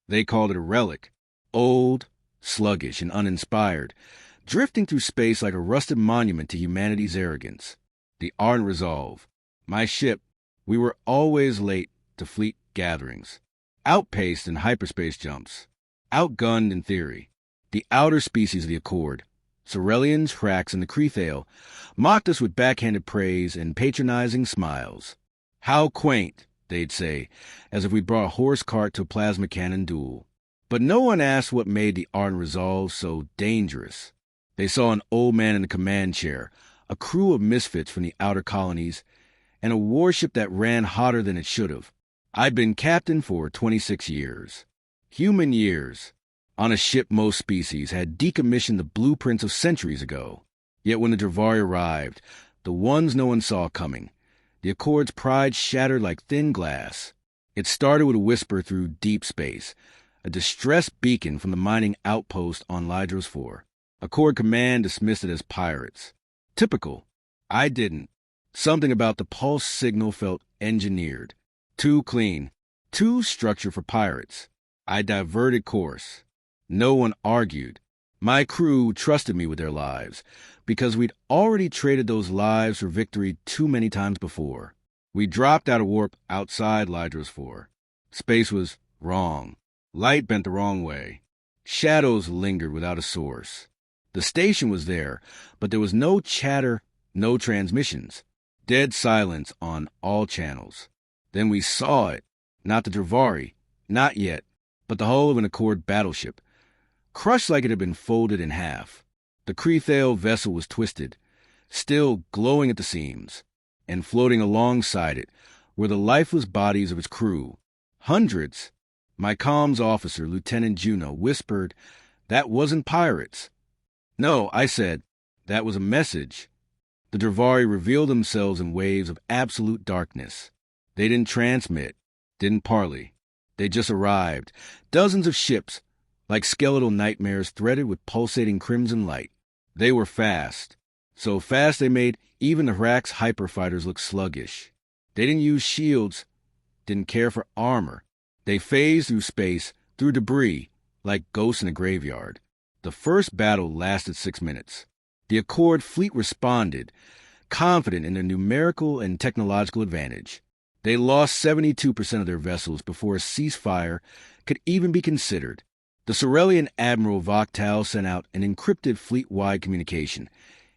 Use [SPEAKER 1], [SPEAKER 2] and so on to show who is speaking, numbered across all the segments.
[SPEAKER 1] They called it a relic. Old, sluggish, and uninspired, drifting through space like a rusted monument to humanity's arrogance. The ardent resolve. My ship, we were always late to fleet gatherings. Outpaced in hyperspace jumps. Outgunned in theory. The outer species of the Accord, Cerealians, Hrax, and the Crethale, mocked us with backhanded praise and patronizing smiles. How quaint, they'd say, as if we brought a horse cart to a plasma cannon duel. But no one asked what made the ardent resolve so dangerous. They saw an old man in the command chair, a crew of misfits from the outer colonies, and a warship that ran hotter than it should have. I'd been captain for 26 years. Human years. On a ship most species had decommissioned the blueprints of centuries ago. Yet when the Dravari arrived, the ones no one saw coming, the Accord's pride shattered like thin glass. It started with a whisper through deep space, a distress beacon from the mining outpost on Lydros 4. Accord Command dismissed it as pirates. Typical. I didn't. Something about the pulse signal felt engineered. Too clean. Too structured for pirates. I diverted course. No one argued. My crew trusted me with their lives, because we'd already traded those lives for victory too many times before. We dropped out of warp outside Lydros 4. Space was wrong. Light bent the wrong way. Shadows lingered without a source. The station was there, but there was no chatter, no transmissions. Dead silence on all channels. Then we saw it. Not the Dravari. Not yet. But the hull of an Accord battleship. Crushed like it had been folded in half. The Crethale vessel was twisted, still glowing at the seams, and floating alongside it were the lifeless bodies of its crew. Hundreds. My comms officer, Lieutenant Juno, whispered, "That wasn't pirates." "No," I said, "that was a message." The Dravari revealed themselves in waves of absolute darkness. They didn't transmit, didn't parley. They just arrived, dozens of ships, like skeletal nightmares threaded with pulsating crimson light. They were fast. So fast they made even the Hrax hyperfighters look sluggish. They didn't use shields, didn't care for armor. They phased through space, through debris, like ghosts in a graveyard. The first battle lasted 6 minutes. The Accord fleet responded, confident in their numerical and technological advantage. They lost 72% of their vessels before a ceasefire could even be considered. The Cerealian Admiral Voktal sent out an encrypted fleet-wide communication.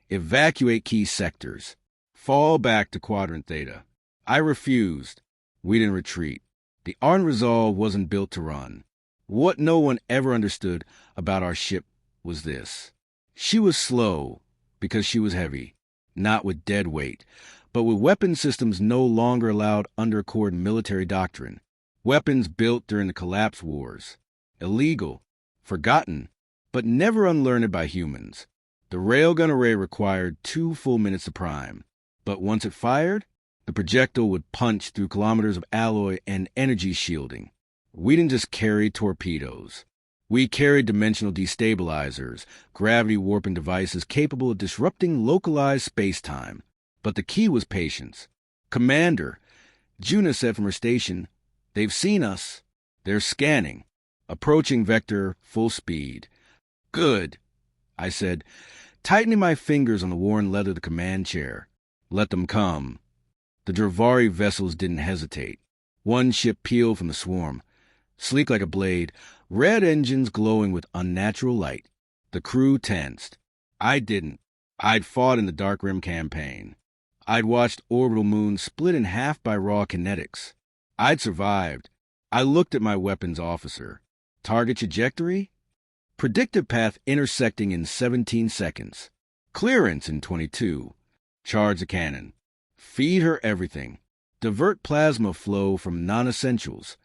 [SPEAKER 1] Evacuate key sectors. Fall back to Quadrant Theta. I refused. We didn't retreat. The ardent resolve wasn't built to run. What no one ever understood about our ship was this. She was slow because she was heavy, not with dead weight, but with weapon systems no longer allowed under Accord military doctrine. Weapons built during the collapse wars. Illegal, forgotten, but never unlearned by humans. The railgun array required 2 full minutes to prime, but once it fired, the projectile would punch through kilometers of alloy and energy shielding. We didn't just carry torpedoes. We carried dimensional destabilizers, gravity warping devices capable of disrupting localized space-time. But the key was patience. "Commander," Juna said from her station, "they've seen us. They're scanning. Approaching vector, full speed." "Good," I said, tightening my fingers on the worn leather of the command chair. "Let them come." The Dravari vessels didn't hesitate. One ship peeled from the swarm, sleek like a blade, red engines glowing with unnatural light. The crew tensed. I didn't. I'd fought in the Dark Rim campaign. I'd watched orbital moons split in half by raw kinetics. I'd survived. I looked at my weapons officer. Target trajectory? Predictive path intersecting in 17 seconds. Clearance in 22. Charge the cannon. Feed her everything. Divert plasma flow from non-essentials.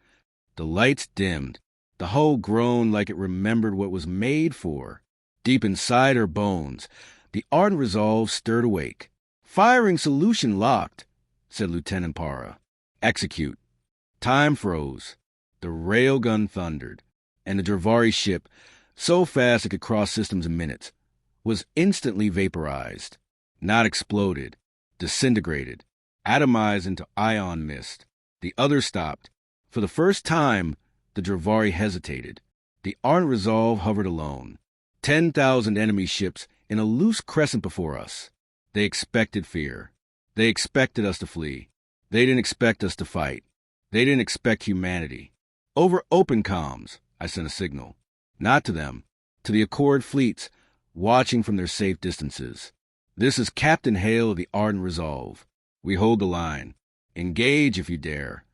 [SPEAKER 1] The lights dimmed. The hull groaned like it remembered what it was made for. Deep inside her bones, the ardent resolve stirred awake. "Firing solution locked," said Lieutenant Para. "Execute." Time froze. The railgun thundered, and the Dravari ship, so fast it could cross systems in minutes, was instantly vaporized. Not exploded. Disintegrated. Atomized into ion mist. The other stopped. For the first time, The Dravari hesitated. The Ardent Resolve hovered alone. 10,000 enemy ships in a loose crescent before us. They expected fear. They expected us to flee. They didn't expect us to fight. They didn't expect humanity. Over open comms, I sent a signal. Not to them, to the Accord fleets, watching from their safe distances. This is Captain Hale of the Ardent Resolve. We hold the line. Engage if you dare.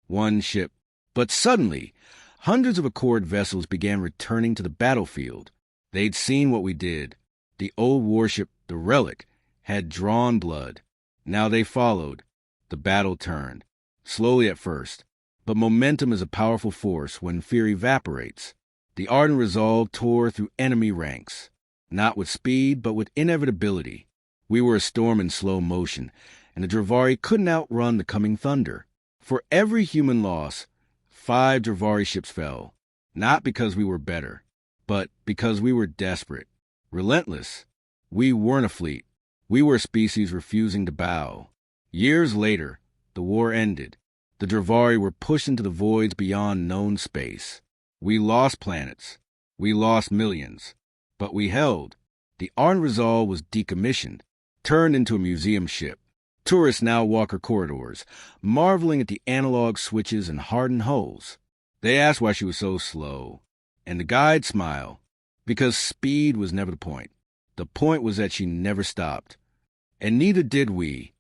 [SPEAKER 1] One ship. But suddenly, hundreds of Accord vessels began returning to the battlefield. They'd seen what we did. The old warship, the Relic, had drawn blood. Now they followed. The battle turned. Slowly at first. But momentum is a powerful force when fear evaporates. The Ardent Resolve tore through enemy ranks. Not with speed, but with inevitability. We were a storm in slow motion, and the Dravari couldn't outrun the coming thunder. For every human loss, 5 Dravari ships fell. Not because we were better, but because we were desperate. Relentless. We weren't a fleet. We were a species refusing to bow. Years later, the war ended. The Dravari were pushed into the voids beyond known space. We lost planets. We lost millions. But we held. The Ardent Resolve was decommissioned, turned into a museum ship. Tourists now walk her corridors, marveling at the analog switches and hardened hulls. They ask why she was so slow. And the guides smile, because speed was never the point. The point was that she never stopped. And neither did we.